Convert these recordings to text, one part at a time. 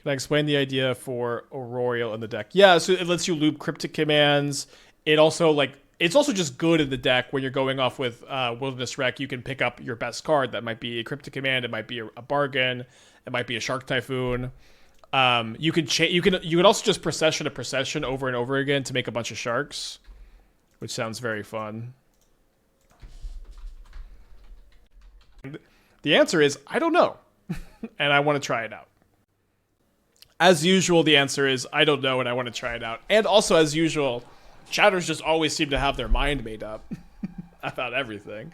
Can I explain the idea for Aurorial in the deck? Yeah, so it lets you loop cryptic commands. It also it's also just good in the deck when you're going off with Wilderness Rec. You can pick up your best card. That might be a cryptic command. It might be a bargain. It might be a Shark Typhoon. You can also just procession a procession over and over again to make a bunch of sharks, which sounds very fun. The answer is I don't know, and I want to try it out. As usual, the answer is I don't know and I want to try it out. And also, as usual, chatters just always seem to have their mind made up about everything.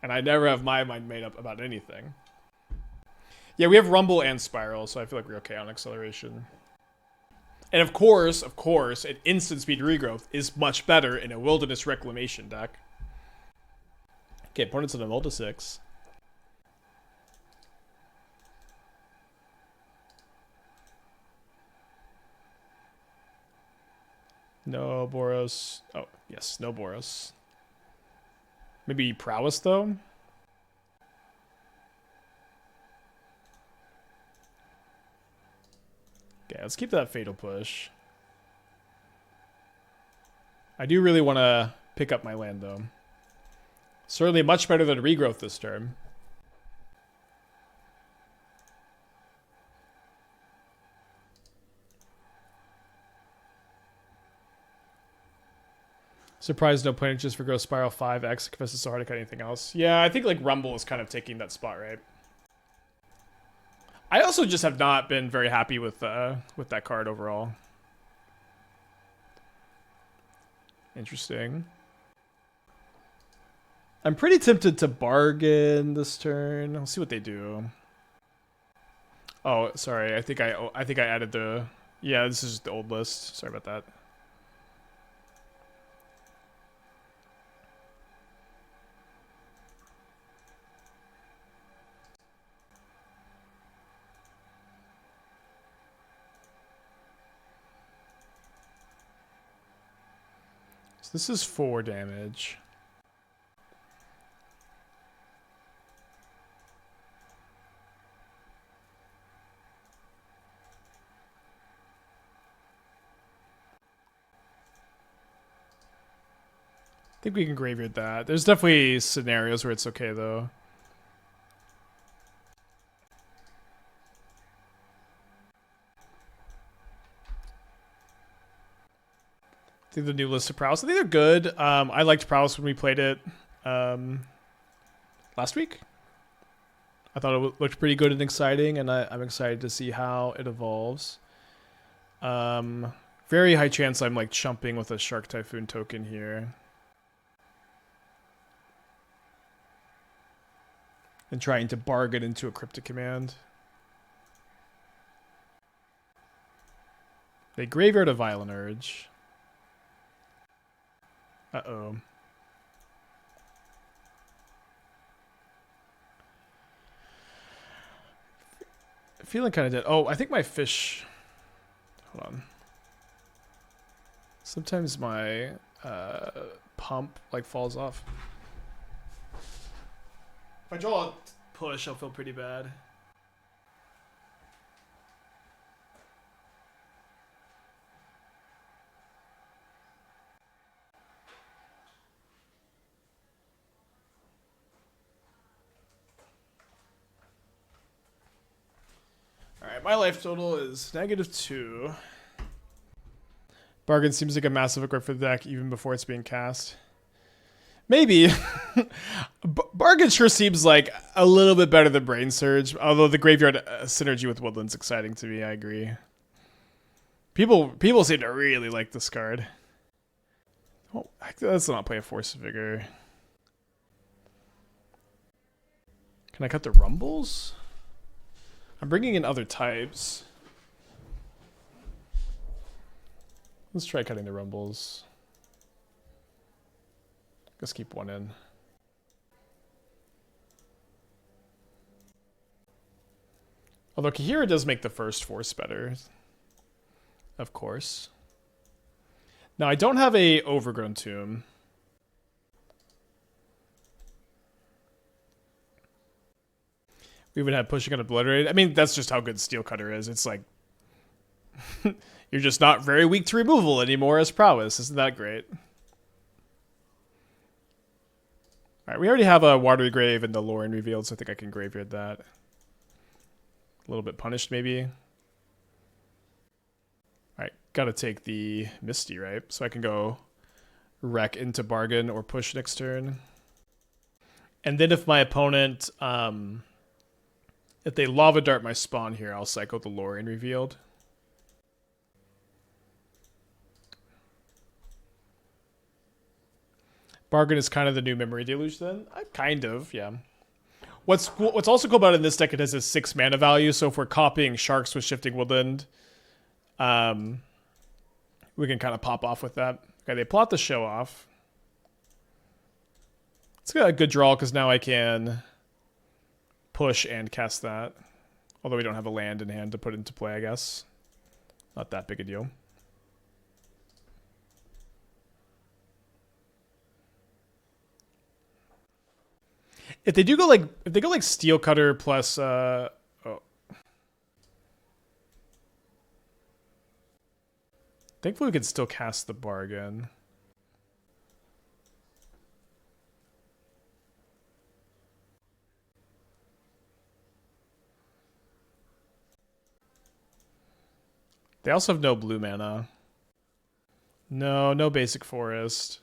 And I never have my mind made up about anything. Yeah, we have Rumble and Spiral, so I feel like we're okay on acceleration. And of course, an instant speed regrowth is much better in a Wilderness Reclamation deck. Okay, opponent's in a multi-6. No Boros. Oh, yes, no Boros. Maybe Prowess, though? Okay, let's keep that Fatal Push. I do really want to pick up my land, though. Certainly much better than Regrowth this turn. Surprised no point just for Growth Spiral 5x because it's so hard to cut anything else. Yeah, I think like Rumble is kind of taking that spot, right? I also just have not been very happy with that card overall. Interesting. I'm pretty tempted to bargain this turn. I'll see what they do. Oh, sorry. I think I added the. Yeah, this is just the old list. Sorry about that. So this is 4 damage. I think we can graveyard that. There's definitely scenarios where it's okay, though. I think the new list of Prowess, I think they're good. I liked Prowess when we played it last week. I thought it looked pretty good and exciting, and I'm excited to see how it evolves. Very high chance I'm like chumping with a Shark Typhoon token here. And trying to bargain into a cryptic command. They graveyard a Violent Urge. Uh-oh. Feeling kind of dead. Oh, I think my fish... Hold on. Sometimes my pump like falls off. If I draw a push, I'll feel pretty bad. Alright, my life total is -2. Bargain seems like a massive equip for the deck even before it's being cast. Maybe. Bargain sure seems like a little bit better than Brain Surge, although the graveyard synergy with Woodland's exciting to me, I agree. People seem to really like this card. Oh, let's not play a Force of Vigor. Can I cut the Rumbles? I'm bringing in other types. Let's try cutting the Rumbles. Let's keep one in. Although Kaheera does make the first Force better. Of course. Now I don't have a Overgrown Tomb. We even had Pushing on Obliterate. I mean, that's just how good Steel Cutter is. It's like you're just not very weak to removal anymore as prowess. Isn't that great? Alright, we already have a Watery Grave and the Lorin revealed, so I think I can graveyard that. A little bit punished, maybe. Alright, gotta take the Misty, right? So I can go wreck into Bargain or push next turn. And then if my opponent, if they Lava Dart my spawn here, I'll cycle the Lorin revealed. Bargain is kind of the new Memory Deluge then? Kind of, yeah. What's also cool about it in this deck, it has a 6 mana value, so if we're copying Sharks with Shifting Woodland, we can kind of pop off with that. Okay, they plot the show off. It's got a good draw because now I can push and cast that. Although we don't have a land in hand to put into play, I guess. Not that big a deal. If they do go like, if they go like Steel Cutter plus, oh. Thankfully we can still cast the Bargain. They also have no blue mana. No basic forest.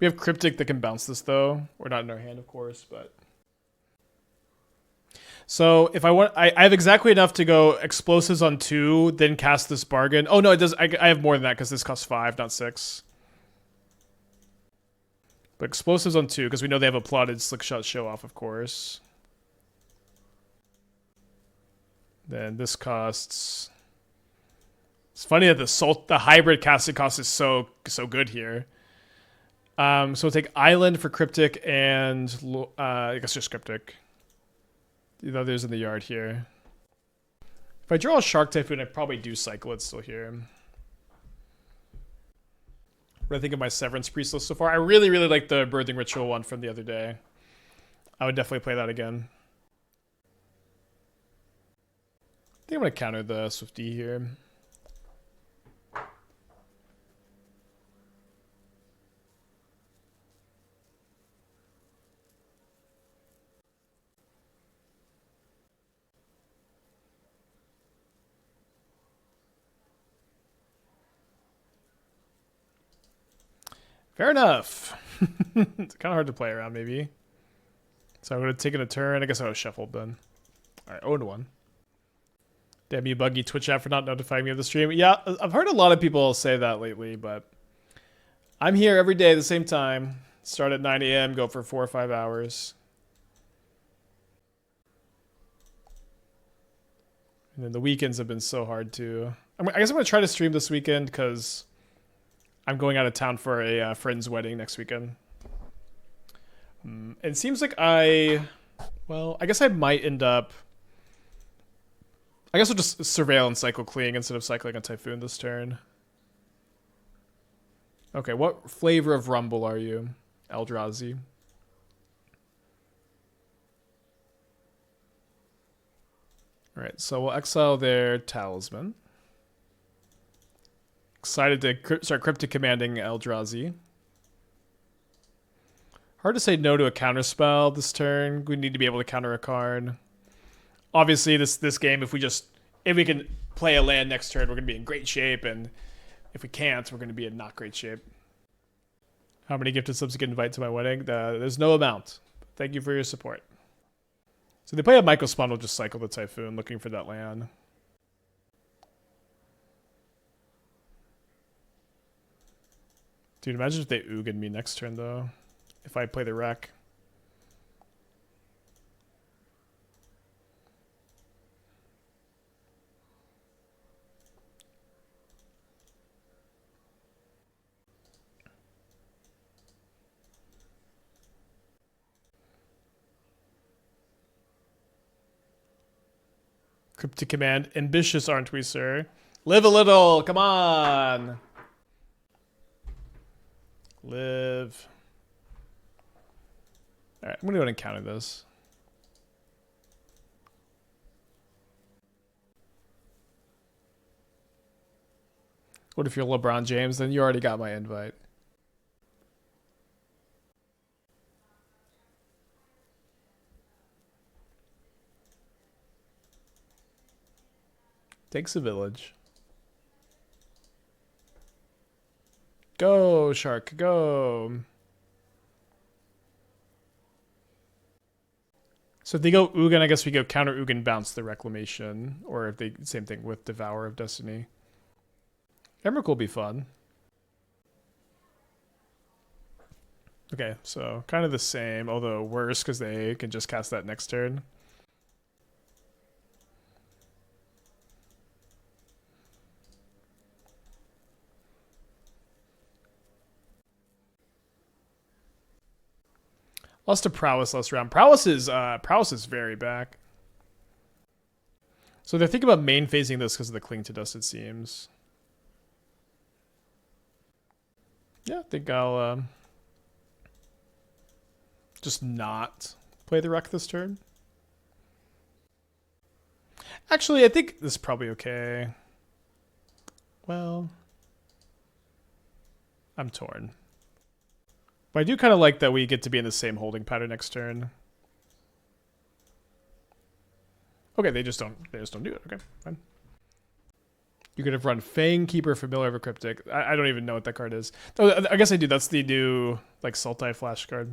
We have Cryptic that can bounce this though. We're not in our hand, of course, but. So if I want, I have exactly enough to go Explosives on 2, then cast this Bargain. Oh no, it does. I have more than that because this costs 5, not 6. But Explosives on 2 because we know they have a plotted Slickshot show off, of course. Then this costs. It's funny that the hybrid casting cost is so good here. So we'll take Island for Cryptic and I guess just Cryptic. The others in the yard here. If I draw a Shark Typhoon, I probably do cycle it still here. What do I think of my Severance Priest list so far? I really like the Birthing Ritual one from the other day. I would definitely play that again. I think I'm going to counter the Swifty here. Fair enough. It's kind of hard to play around, maybe. So I would have taken a turn. I guess I would have shuffled then. Alright, 0-1. Damn you, buggy Twitch app for not notifying me of the stream. Yeah, I've heard a lot of people say that lately, but I'm here every day at the same time. Start at 9 a.m., go for 4 or 5 hours. And then the weekends have been so hard too. I guess I'm going to try to stream this weekend because I'm going out of town for a friend's wedding next weekend. It seems like I guess I might end up. I guess I'll just surveil and cycle Cleaning instead of cycling a Typhoon this turn. Okay, what flavor of Rumble are you, Eldrazi? Alright, so we'll exile their Talisman. Excited to start Cryptic Commanding Eldrazi. Hard to say no to a Counterspell this turn. We need to be able to counter a card. Obviously, this game, if we can play a land next turn, we're going to be in great shape, and if we can't, we're going to be in not great shape. How many gifted subs you can invite to my wedding? There's no amount. Thank you for your support. So they play a Mycospawn, we'll just cycle the Typhoon, looking for that land. Dude, imagine if they Ugin me next turn, though. If I play the Wreck. Cryptic Command. Ambitious, aren't we, sir? Live a little. Come on. Live. All right, I'm gonna go ahead and counter this. What if you're LeBron James? Then you already got my invite. Takes a village. Go, Shark, go. So if they go Ugin, I guess we go counter Ugin, bounce the Reclamation. Or if they, same thing with Devour of Destiny. Emrakul will be fun. Okay, so kind of the same, although worse because they can just cast that next turn. Lost to Prowess last round. Prowess is very back. So they're thinking about main phasing this because of the Cling to Dust, it seems. Yeah, I think I'll just not play the Wreck this turn. Actually, I think this is probably okay. Well, I'm torn. But I do kind of like that we get to be in the same holding pattern next turn. Okay, they just don't do it. Okay, fine. You could have run Fangkeeper, Familiar over Cryptic. I don't even know what that card is. Oh, I guess I do. That's the new like Sultai Flash card.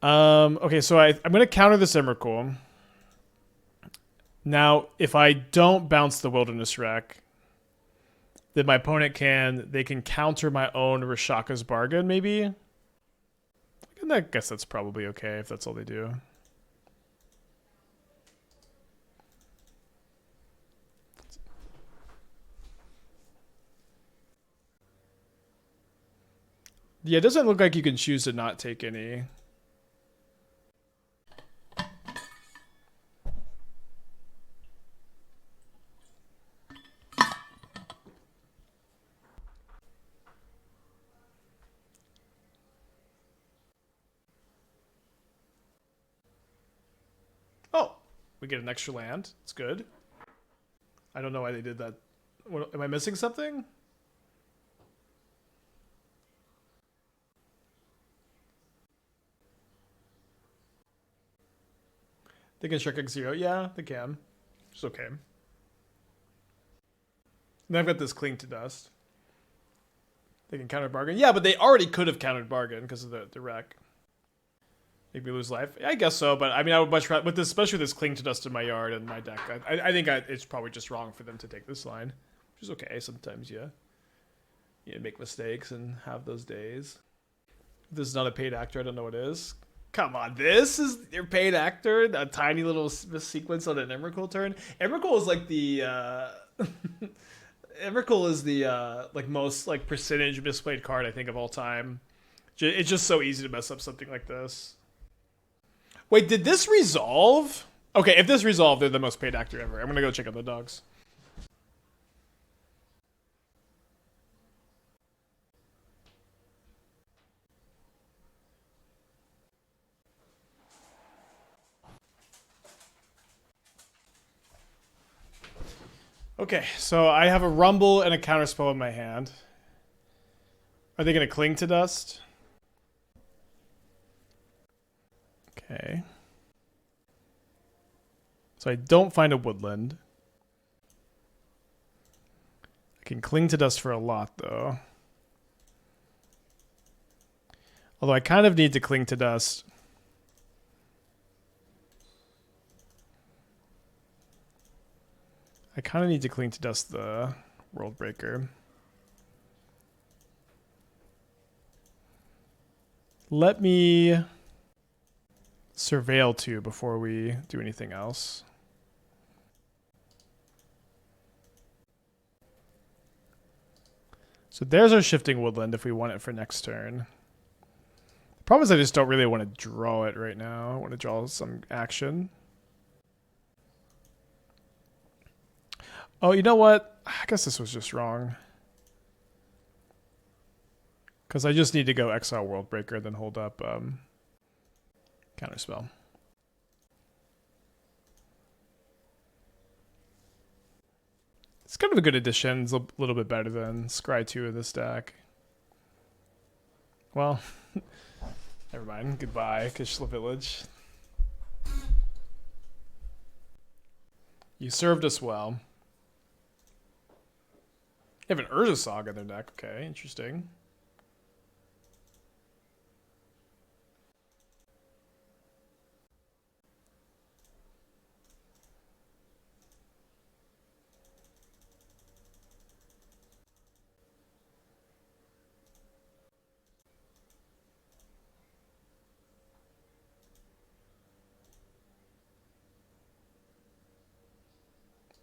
Okay, so I'm gonna counter this Emrakul. Now, if I don't bounce the Wilderness Wreck, then my opponent they can counter my own Rashaka's Bargain, maybe? And I guess that's probably okay if that's all they do. Yeah, it doesn't look like you can choose to not take any. Oh, we get an extra land. It's good. I don't know why they did that. What, am I missing something? They can Shark X0. Yeah, they can. It's okay. Then I've got this Cling to Dust. They can counter Bargain. Yeah, but they already could have countered Bargain because of the wreck. Make me lose life. I guess so, but I mean, I would much rather, with this, especially with this Cling to Dust in my yard and my deck, I think it's probably just wrong for them to take this line, which is okay. Sometimes you make mistakes and have those days. If this is not a paid actor, I don't know what is. Come on, this is your paid actor? A tiny little sequence on an Emrakul turn? Emrakul is like the... Emrakul is the like most like percentage misplayed card I think of all time. It's just so easy to mess up something like this. Wait, did this resolve? Okay, if this resolved, they're the most paid actor ever. I'm gonna go check out the dogs. Okay, so I have a Rumble and a Counterspell in my hand. Are they going to Cling to Dust? Okay. So I don't find a Woodland. I can Cling to Dust for a lot, though. Although I kind of need to Cling to Dust. I kind of need to Cling to Dust the World Breaker. Let me Surveil 2 before we do anything else. So there's our Shifting Woodland if we want it for next turn. The problem is I just don't really want to draw it right now. I want to draw some action. Oh, you know what? I guess this was just wrong. Because I just need to go Exile Worldbreaker, then hold up Counterspell. It's kind of a good addition. It's a little bit better than Scry 2 in this deck. Well, never mind. Goodbye, Kishla Village. You served us well. They have an Urza Saga in their deck. Okay, interesting.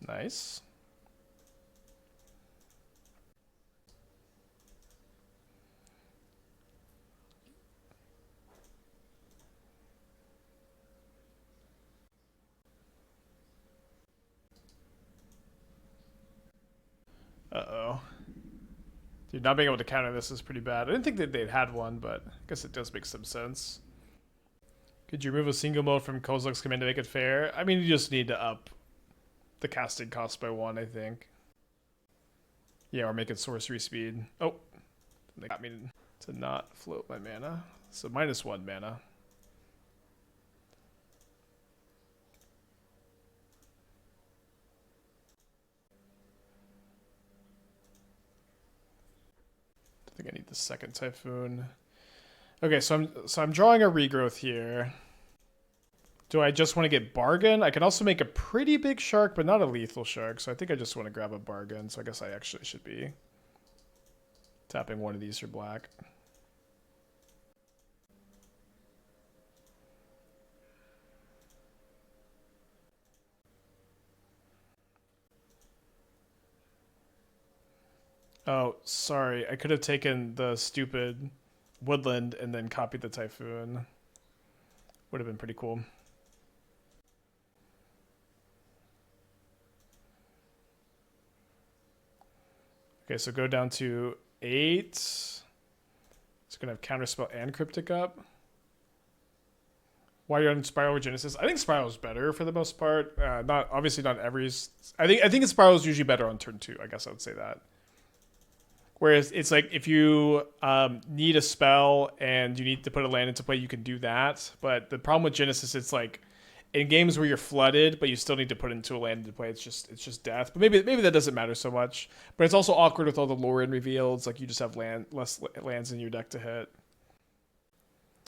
Nice. Uh-oh. Dude, not being able to counter this is pretty bad. I didn't think that they'd had one, but I guess it does make some sense. Could you remove a single mode from Kozilek's command to make it fair? I mean, you just need to up the casting cost by 1, I think. Yeah, or make it sorcery speed. Oh, they got me to not float my mana. So -1 mana. I think I need the second Typhoon. Okay, so I'm drawing a regrowth here. Do I just want to get Bargain? I can also make a pretty big shark, but not a lethal shark. So I think I just want to grab a Bargain. So I guess I actually should be tapping one of these for black. Oh, sorry. I could have taken the stupid Woodland and then copied the Typhoon. Would have been pretty cool. Okay, so go down to 8. It's going to have Counterspell and Cryptic up. Why are you on Spiral or Genesis? I think Spiral is better for the most part. Not obviously not every. I think Spiral is usually better on turn 2. I guess I would say that. Whereas it's like if you need a spell and you need to put a land into play, you can do that. But the problem with Genesis, it's like in games where you're flooded, but you still need to put into a land into play. It's just death. But maybe that doesn't matter so much. But it's also awkward with all the lore and reveals. Like you just have less lands in your deck to hit.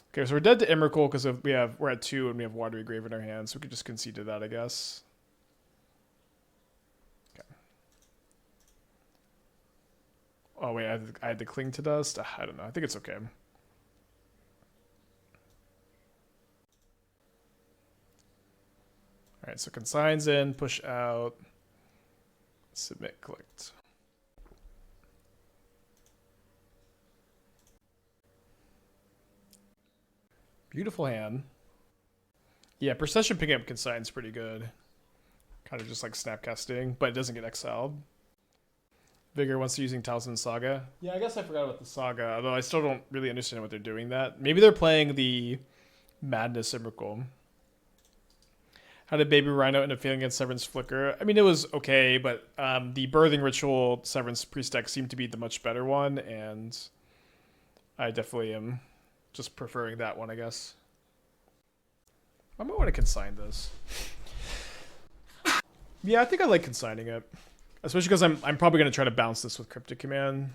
Okay, so we're dead to Emrakul because we're at 2 and we have Watery Grave in our hands, so we could just concede to that, I guess. Okay. Oh wait, I had to cling to dust. I don't know. I think it's okay. All right, so consigns in, push out, submit clicked. Beautiful hand. Yeah, Procession picking up consigns pretty good. Kind of just like snapcasting, but it doesn't get exiled. Vigor wants to using Talisman Saga. Yeah, I guess I forgot about the Saga, although I still don't really understand what they're doing that. Maybe they're playing the Madness Emrakul. How did Baby Rhino end up failing against Severance Flicker? I mean, it was okay, but the Birthing Ritual Severance Priest deck seemed to be the much better one, and I definitely am just preferring that one, I guess. I might want to consign this. Yeah, I think I like consigning it. Especially because I'm probably going to try to bounce this with Cryptic Command.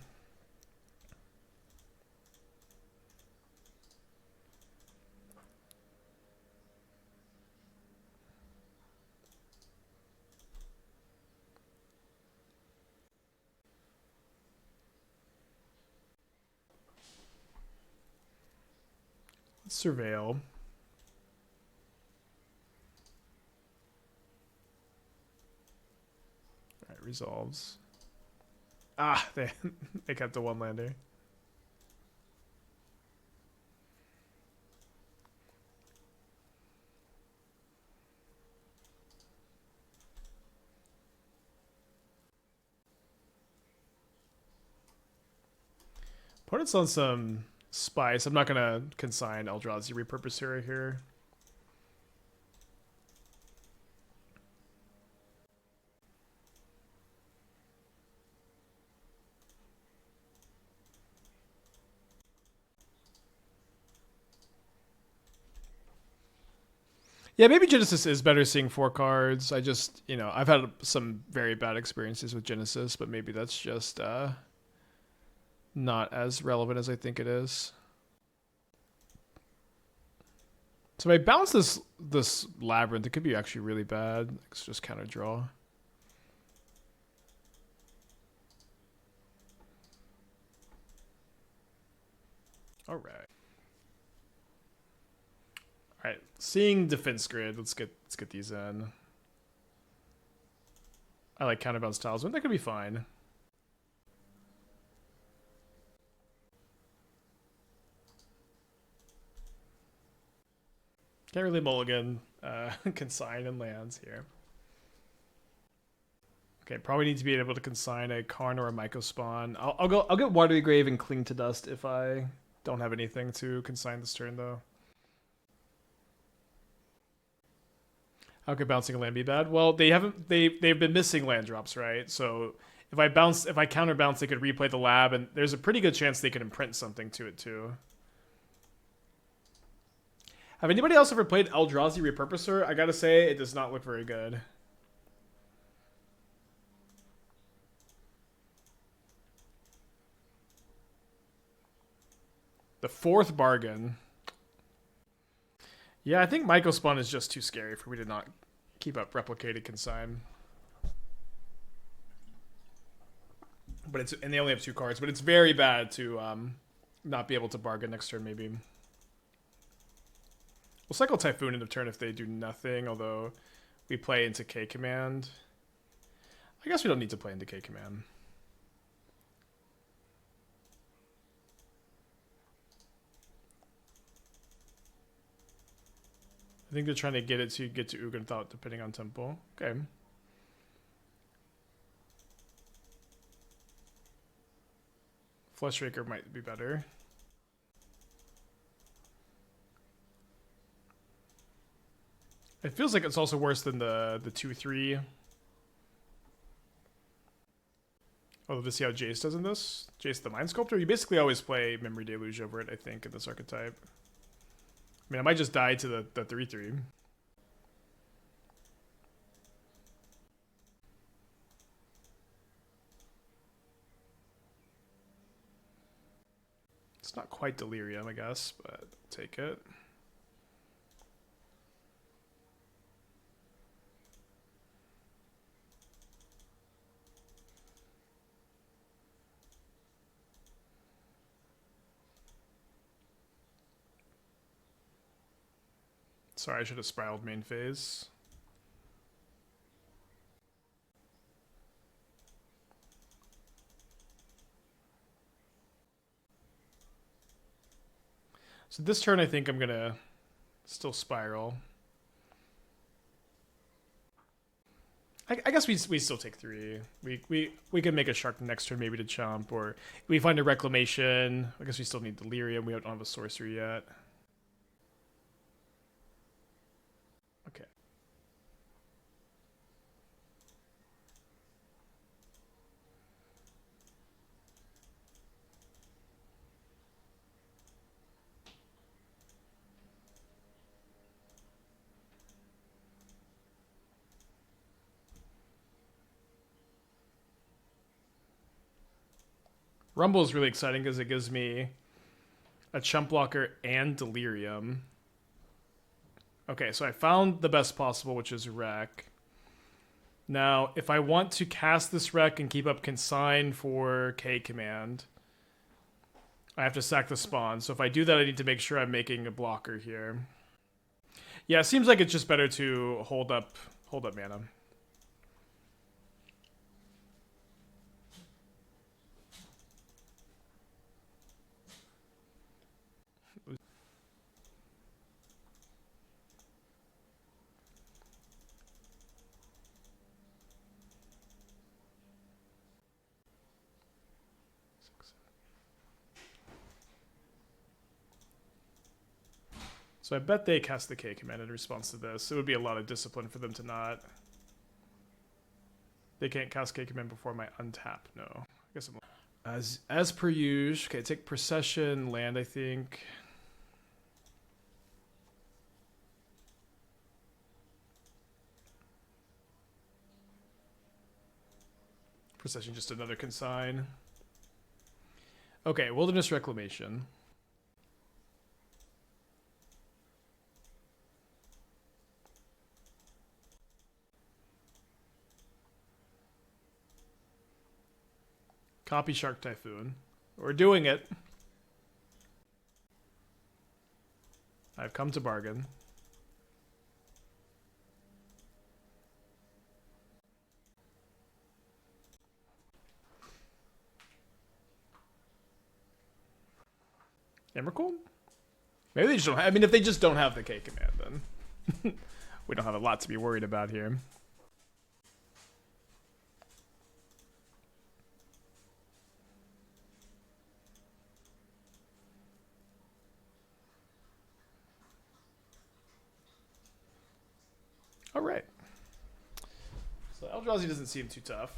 Let's surveil. Alright, resolves. Ah, they kept the one lander. Opponent's on some spice. I'm not gonna consign Eldrazi Repurposer here. Yeah, maybe Genesis is better seeing 4 cards. I just, you know, I've had some very bad experiences with Genesis, but maybe that's just not as relevant as I think it is. So if I bounce this Labyrinth, it could be actually really bad. It's just counter draw. All right. All right, seeing defense grid. Let's get these in. I like counterbalance talisman. That could be fine. Can't really mulligan consign and lands here. Okay, probably need to be able to consign a Karn or a Myco Spawn. I'll get Watery Grave and Cling to Dust if I don't have anything to consign this turn though. How could bouncing a land be bad? Well, they've been missing land drops, right? So if I counter bounce, they could replay the lab, and there's a pretty good chance they could imprint something to it too. Have anybody else ever played Eldrazi Repurposer? I gotta say, it does not look very good. The 4th bargain. Yeah, I think Myco Spawn is just too scary for me to not keep up replicated consign. But and they only have 2 cards, but it's very bad to not be able to bargain next turn maybe. We'll cycle Typhoon into turn if they do nothing, although we play into K command. I guess we don't need to play into K command. I think they're trying to get to Uganthought depending on tempo. Okay. Fleshraker might be better. It feels like it's also worse than the 2/3. Oh, let's see how Jace does in this. Jace the Mind Sculptor. You basically always play Memory Deluge over it, I think, in this archetype. I mean, I might just die to the 3/3. It's not quite Delirium, I guess, but I'll take it. Sorry, I should have spiraled main phase. So this turn, I think I'm gonna still spiral. I guess we still take 3. We can make a shark next turn maybe to chump, or we find a reclamation. I guess we still need delirium. We don't have a sorcery yet. Okay. Rumble is really exciting because it gives me a chump blocker and delirium. Okay, so I found the best possible, which is Wreck. Now, if I want to cast this Wreck and keep up Consign for K command, I have to sack the spawn. So if I do that, I need to make sure I'm making a blocker here. Yeah, it seems like it's just better to hold up mana. So I bet they cast the K command in response to this. It would be a lot of discipline for them to not. They can't cast K command before my untap. No. I guess I'm as per usual. Okay, take Procession, land, I think. Procession, just another consign. Okay, Wilderness Reclamation. Copy Shark Typhoon. We're doing it. I've come to bargain. Emrakul? Maybe they just don't have, I mean, if they just don't have the K command, then we don't have a lot to be worried about here. All right. So Eldrazi doesn't seem too tough.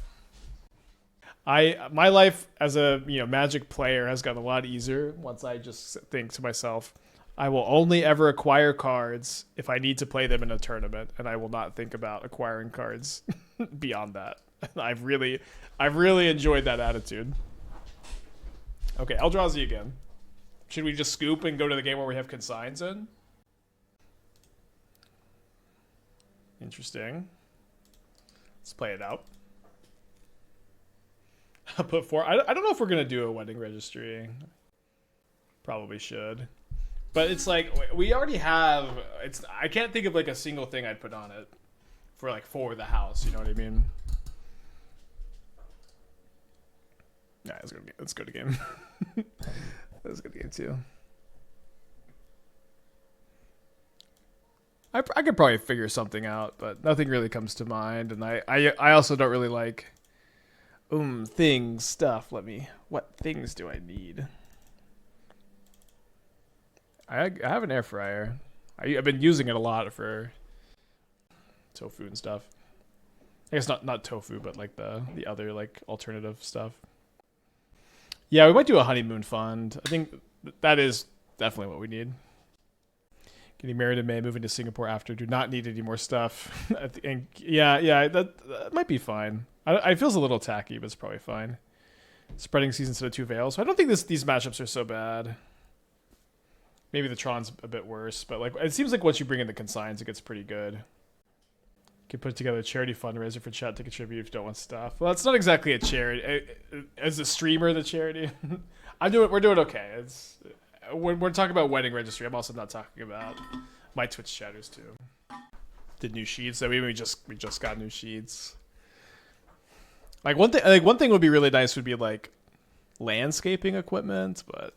My life as a Magic player has gotten a lot easier once I just think to myself, I will only ever acquire cards if I need to play them in a tournament, and I will not think about acquiring cards beyond that. I've really enjoyed that attitude. Okay, Eldrazi again. Should we just scoop and go to the game where we have consigns in? Interesting. Let's play it out. I'll put 4. I don't know if we're going to do a wedding registry. Probably should. But it's like, we already have... I can't think of like a single thing I'd put on it for the house. You know what I mean? Yeah, let's go to game. Let's go to game 2. I could probably figure something out, but nothing really comes to mind. And I also don't really like... stuff. What things do I need? I have an air fryer. I've been using it a lot for tofu and stuff. I guess not tofu, but like the other like alternative stuff. Yeah, we might do a honeymoon fund. I think that is definitely what we need. Getting married in May, moving to Singapore after. Do not need any more stuff. And yeah, that might be fine. It feels a little tacky, but it's probably fine. Spreading season instead of 2 veils. So I don't think these matchups are so bad. Maybe the Tron's a bit worse, but like it seems like once you bring in the consigns, it gets pretty good. You can put together a charity fundraiser for chat to contribute if you don't want stuff. Well, it's not exactly a charity. As a streamer, the charity. We're doing okay. When we're talking about wedding registry, I'm also not talking about my Twitch chatters too. The new sheets. I mean, we just got new sheets. Like one thing would be really nice would be like landscaping equipment, but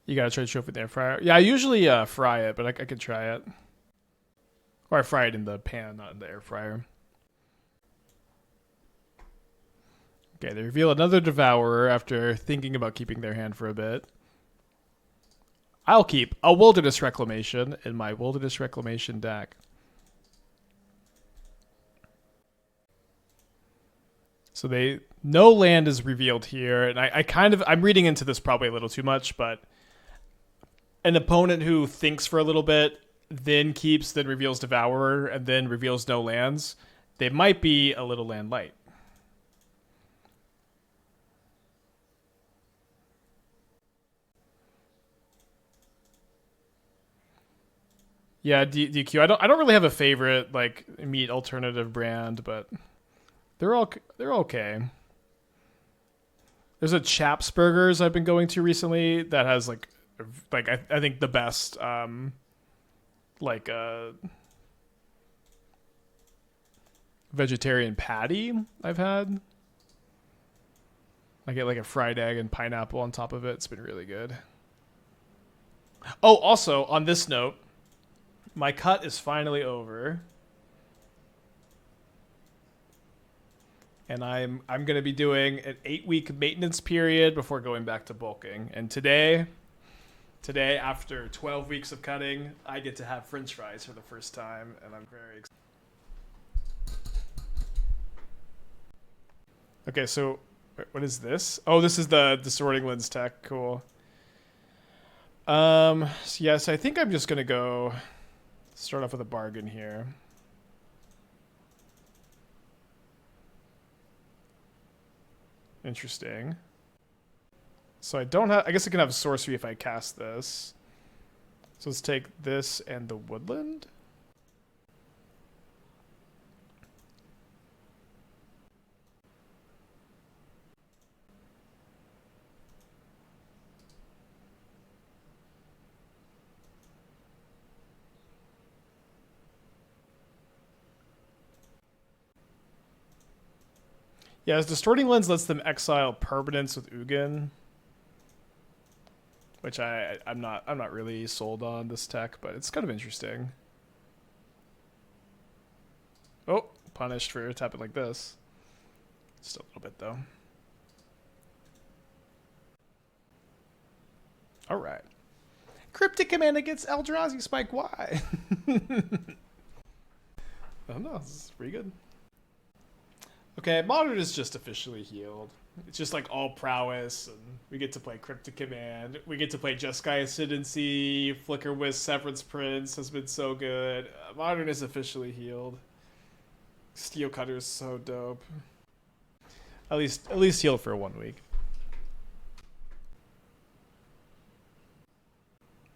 you gotta try to show up with the air fryer. Yeah, I usually fry it, but I could try it. Or I fry it in the pan, not in the air fryer. Okay, they reveal another Devourer after thinking about keeping their hand for a bit. I'll keep a Wilderness Reclamation in my Wilderness Reclamation deck. So no land is revealed here, and I'm reading into this probably a little too much, but an opponent who thinks for a little bit, then keeps, then reveals Devourer, and then reveals no lands, they might be a little land light. Yeah, DQ. I don't really have a favorite like meat alternative brand, but they're okay. There's a Chaps Burgers I've been going to recently that has like I think the best vegetarian patty I've had. I get like a fried egg and pineapple on top of it. It's been really good. Oh, also on this note, my cut is finally over. And I'm going to be doing an 8-week maintenance period before going back to bulking. And today, after 12 weeks of cutting, I get to have French fries for the first time, and I'm very excited. Okay, so what is this? Oh, this is the sorting lens tech. Cool. So yes, I think I'm just gonna go start off with a bargain here. Interesting. So I don't have. I guess I can have sorcery if I cast this. So let's take this and the woodland. Yeah, as Distorting Lens lets them exile permanents with Ugin, which I'm not really sold on this tech, but it's kind of interesting. Oh, punished for tapping like this. Just a little bit though. All right. Cryptic Command against Eldrazi Spike Y. Oh no, this is pretty good. Okay, Modern is just officially healed. It's just like all prowess, and we get to play Cryptic Command. We get to play Jeskai Ascendancy. Flicker Wisp Severance Prince has been so good. Modern is officially healed. Steel Cutter is so dope. At least healed for 1 week.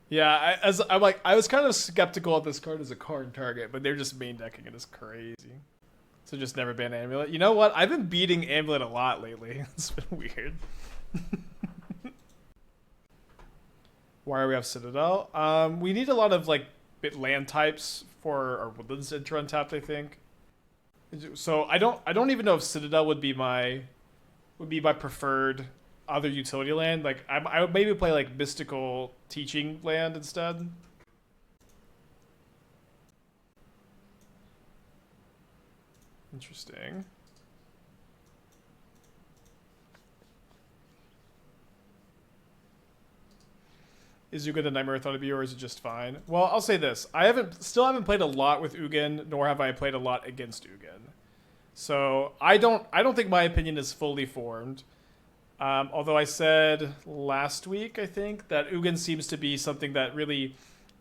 Yeah, I was kind of skeptical of this card as a card target, but they're just main decking it as crazy. So just never ban Amulet. You know what? I've been beating Amulet a lot lately. It's been weird. Why do we have Citadel? We need a lot of like land types for our Woodlands to enter untapped, I think. So I don't even know if Citadel would be my preferred other utility land. Like I would maybe play like Mystical Teaching land instead. Interesting. Is Ugin the nightmare I thought it'd be, or is it just fine? Well, I'll say this: I still haven't played a lot with Ugin, nor have I played a lot against Ugin. So I don't think my opinion is fully formed. Although I said last week, I think that Ugin seems to be something that really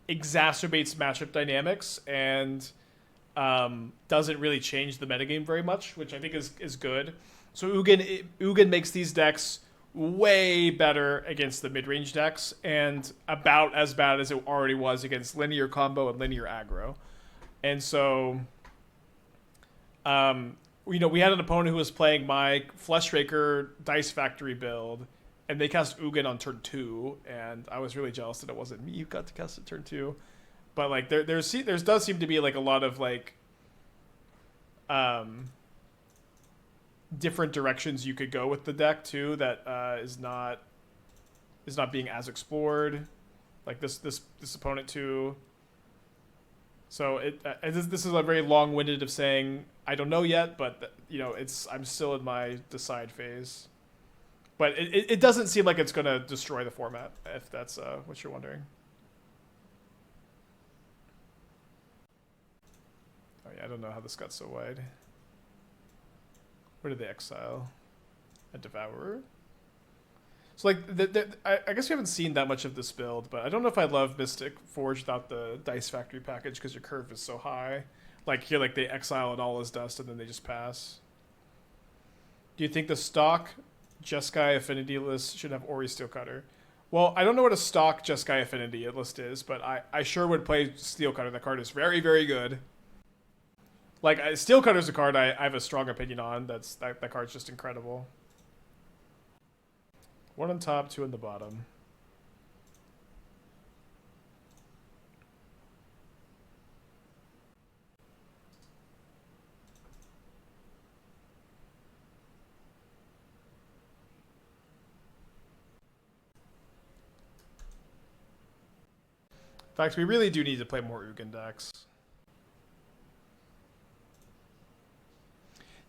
exacerbates matchup dynamics and doesn't really change the metagame very much, which I think is good. So Ugin makes these decks way better against the mid-range decks and about as bad as it already was against linear combo and linear aggro. And so, we had an opponent who was playing my Fleshraker Dice Factory build, and they cast Ugin on turn 2, and I was really jealous that it wasn't me who got to cast it turn 2. But like there does seem to be like a lot of like different directions you could go with the deck too that is not being as explored, like this opponent too. So this is a very long-winded of saying I don't know yet, but I'm still in my decide phase. But it doesn't seem like it's going to destroy the format, if that's what you're wondering. Oh yeah, I don't know how this got so wide. Where did they exile? A Devourer? So like, I guess we haven't seen that much of this build, but I don't know if I love Mystic Forge without the Dice Factory package because your curve is so high. Like here, like they exile and all is dust and then they just pass. Do you think the stock Jeskai Affinity list should have Ori Steelcutter? Well, I don't know what a stock Jeskai Affinity list is, but I sure would play Steelcutter. That card is very, very good. Like, Steelcutter's a card I have a strong opinion on. That card's just incredible. 1 on top, 2 on the bottom. In fact, we really do need to play more Ugin decks.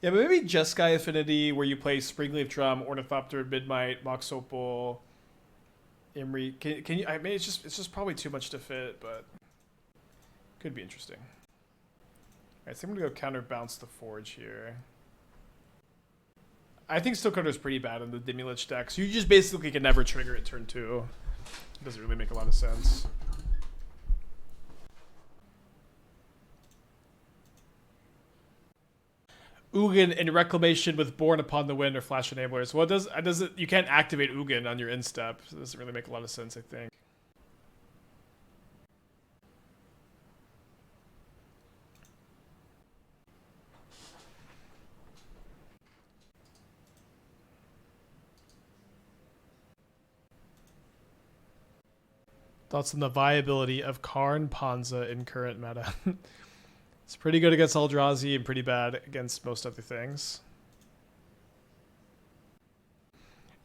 Yeah, but maybe Jeskai Affinity, where you play Springleaf Drum, Ornithopter, Midnight, Mox Opal, Imri. Can you? I mean, it's just probably too much to fit, but could be interesting. All right, so I'm gonna go counterbounce the Forge here. I think Stonecutter is pretty bad in the Demilich deck, so you just basically can never trigger it turn 2. It doesn't really make a lot of sense. Ugin in Reclamation with Born Upon the Wind or Flash Enablers. Well, does it? You can't activate Ugin on your instep. So it doesn't really make a lot of sense, I think. Thoughts on the viability of Karn Panza in current meta? It's pretty good against Eldrazi and pretty bad against most other things.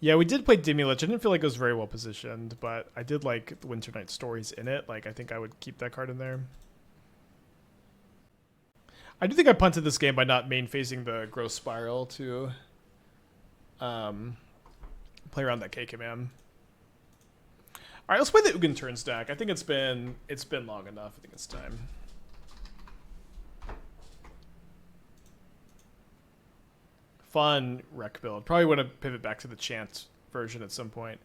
Yeah, we did play Demilich. I didn't feel like it was very well positioned, but I did like the Winter Night Stories in it. Like, I think I would keep that card in there. I do think I punted this game by not main phasing the Growth Spiral to play around that K-Command. All right, let's play the Ugin Turns deck. I think it's been long enough. I think it's time. Fun rec build. Probably want to pivot back to the Chant version at some point.